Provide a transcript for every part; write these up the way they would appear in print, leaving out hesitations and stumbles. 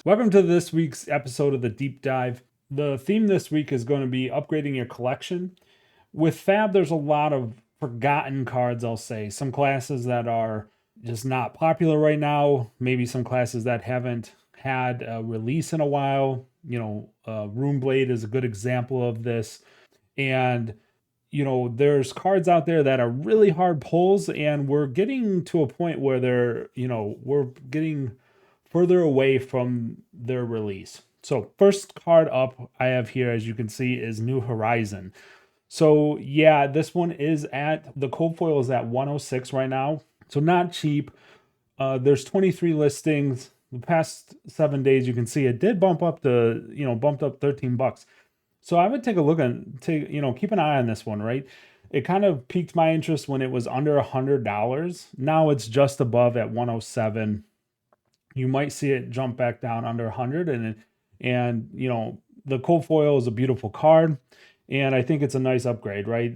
Welcome to this week's episode of the Deep Dive. The theme this week is going to be upgrading your collection. With Fab, there's a lot of forgotten cards, I'll say. Some classes that are just not popular right now. Maybe some classes that haven't had a release in a while. Runeblade is a good example of this. And there's cards out there that are really hard pulls, and we're getting to a point where we're getting further away from their release. So first card up I have here, as you can see, is New Horizon. So yeah, this one is the cold foil is at 106 right now. So not cheap. There's 23 listings. The past 7 days, you can see it did bumped up $13. So I would take a look and keep an eye on this one, right? It kind of piqued my interest when it was under $100. Now it's just above at 107. You might see it jump back down under 100, and the cold foil is a beautiful card, and I think it's a nice upgrade, right?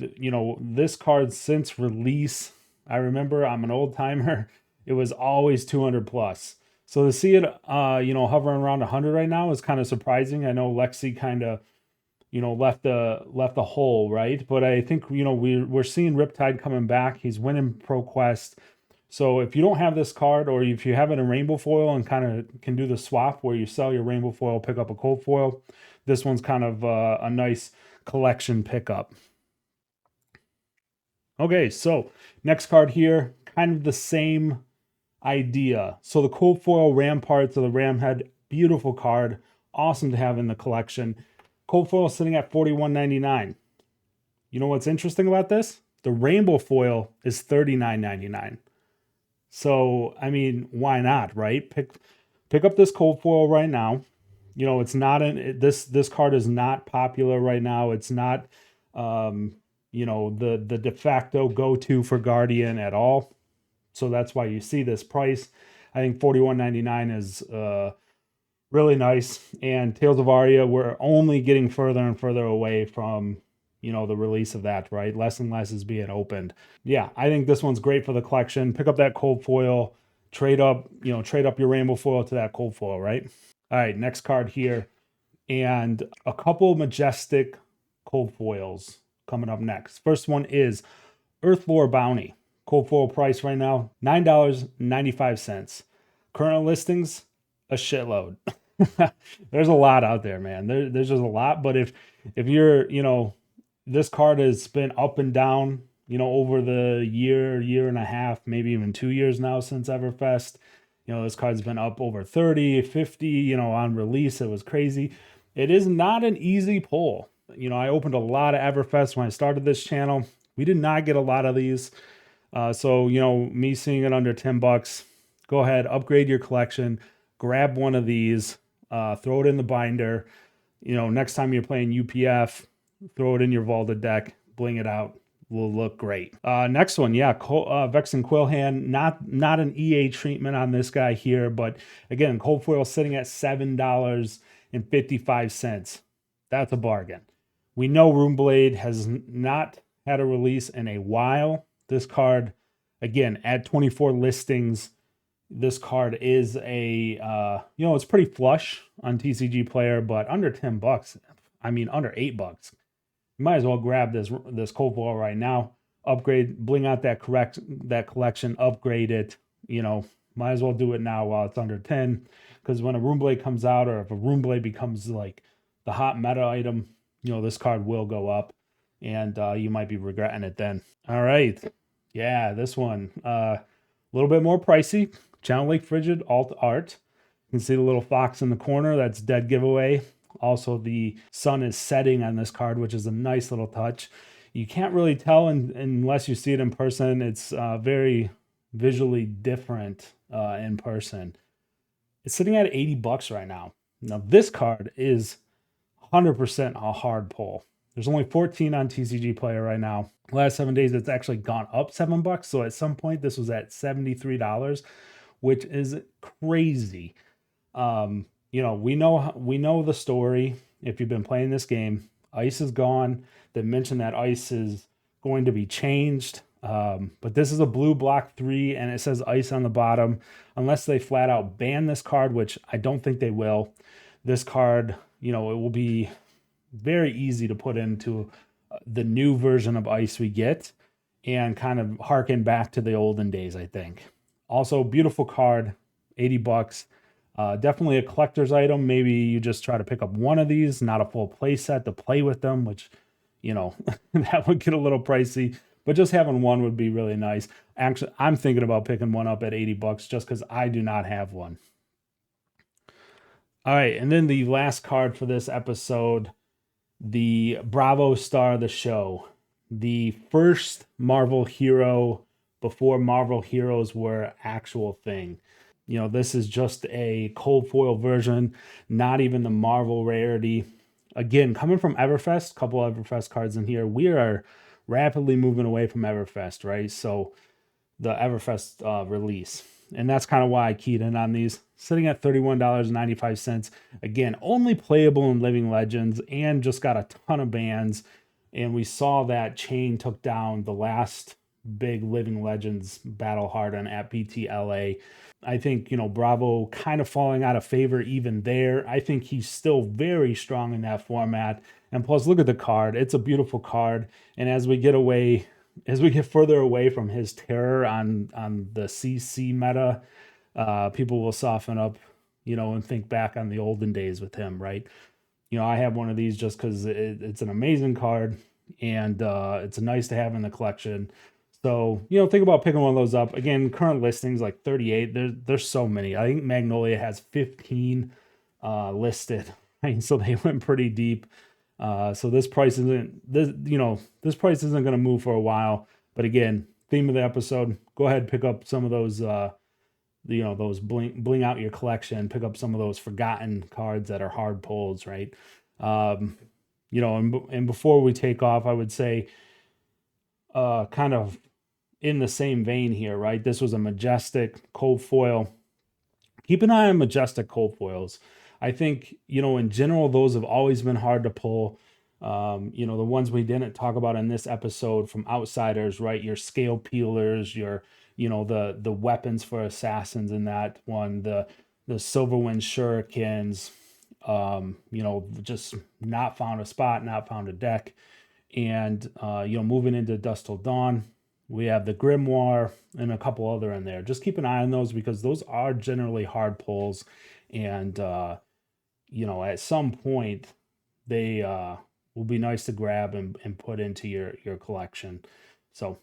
This card since release, I remember, I'm an old timer, it was always 200 plus. So to see it hovering around 100 right now is kind of surprising. I know Lexi kind of left the hole, right? But I think we're seeing Riptide coming back. He's winning Pro Quest. So if you don't have this card, or if you have it in rainbow foil and kind of can do the swap where you sell your rainbow foil, pick up a cold foil, this one's kind of a nice collection pickup. Okay, so next card here, kind of the same idea. So the cold foil Ramparts of the Ramhead, beautiful card, awesome to have in the collection. Cold foil sitting at $41.99. You know what's interesting about this? The rainbow foil is $39.99. So, I mean, why not, right? Pick up this cold foil right now. It's not this card is not popular right now. It's not the de facto go-to for Guardian at all. So that's why you see this price. I think $41.99 is really nice. And Tales of Aria, we're only getting further and further away from the release of that, right? Less and less is being opened. Yeah, I think this one's great for the collection. Pick up that cold foil, trade up your rainbow foil to that cold foil, right? All right, next card here. And a couple majestic cold foils coming up next. First one is Earthlore Bounty. Cold foil price right now, $9.95. Current listings, a shitload. There's a lot out there, man. There's just a lot. But if you're, this card has been up and down, over the year and a half, maybe even 2 years now since Everfest. This card's been up over 30, 50, on release. It was crazy. It is not an easy pull. I opened a lot of Everfest when I started this channel. We did not get a lot of these. So, me seeing it under $10, go ahead, upgrade your collection, grab one of these, throw it in the binder. Next time you're playing UPF, throw it in your vaulted deck, bling it out. Will look great. Next one, yeah, Vexen Quillhand. Not an EA treatment on this guy here, but again, cold foil sitting at $7.55. That's a bargain. We know Runeblade has not had a release in a while. This card, again, at 24 listings, this card is it's pretty flush on TCG Player, but under $10, I mean under $8. You might as well grab this cold foil right now, upgrade, bling out that collection, upgrade it. Might as well do it now while it's under 10, because when a Runeblade comes out, or if a Runeblade becomes like the hot meta item, this card will go up, and you might be regretting it then. All right, yeah, this one a little bit more pricey. Channel Lake Frigid Alt Art. You can see the little fox in the corner. That's dead giveaway. Also, the sun is setting on this card, which is a nice little touch. You can't really tell unless you see it in person. It's very visually different in person. It's sitting at $80 right now. Now, this card is 100% a hard pull. There's only 14 on TCG Player right now. Last 7 days, it's actually gone up $7. So at some point, this was at $73, which is crazy. We know the story. If you've been playing this game, ice is gone. They mentioned that ice is going to be changed. But this is a blue block 3, and it says ice on the bottom. Unless they flat out ban this card, which I don't think they will. This card, it will be very easy to put into the new version of ice we get and kind of harken back to the olden days, I think. Also, beautiful card, 80 bucks. Definitely a collector's item. Maybe you just try to pick up one of these, not a full play set to play with them, which, that would get a little pricey. But just having one would be really nice. Actually, I'm thinking about picking one up at 80 bucks just because I do not have one. All right, and then the last card for this episode, the Bravo star of the show, the first Marvel hero before Marvel heroes were actual thing. This is just a cold foil version, not even the Marvel rarity. Again, coming from Everfest, a couple Everfest cards in here, we are rapidly moving away from Everfest, right? So the Everfest release. And that's kind of why I keyed in on these. Sitting at $31.95. Again, only playable in Living Legends and just got a ton of bans. And we saw that Chain took down the last big Living Legends battle harden at BTLA. I think, Bravo kind of falling out of favor even there. I think he's still very strong in that format. And plus, look at the card. It's a beautiful card. And as we get further away from his terror on the CC meta, people will soften up, and think back on the olden days with him, right? I have one of these just because it's an amazing card, and it's nice to have in the collection. So, think about picking one of those up. Again, current listings like 38. There's so many. I think Magnolia has 15 listed, right? So they went pretty deep. So this price isn't going to move for a while. But again, theme of the episode: go ahead and pick up some of those. Those bling out your collection. Pick up some of those forgotten cards that are hard pulls, right? And before we take off, I would say, kind of in the same vein here, right? This was a Majestic cold foil. Keep an eye on Majestic cold foils. I think, in general, those have always been hard to pull. The ones we didn't talk about in this episode from outsiders, right? Your scale peelers, your, the weapons for assassins in that one, the Silverwind shurikens, just not found a spot, not found a deck. And, moving into Dust Till Dawn, we have the Grimoire and a couple other in there. Just keep an eye on those because those are generally hard pulls. And, at some point, they will be nice to grab and put into your collection. So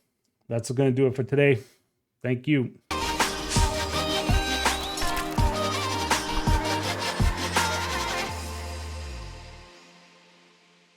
that's going to do it for today. Thank you.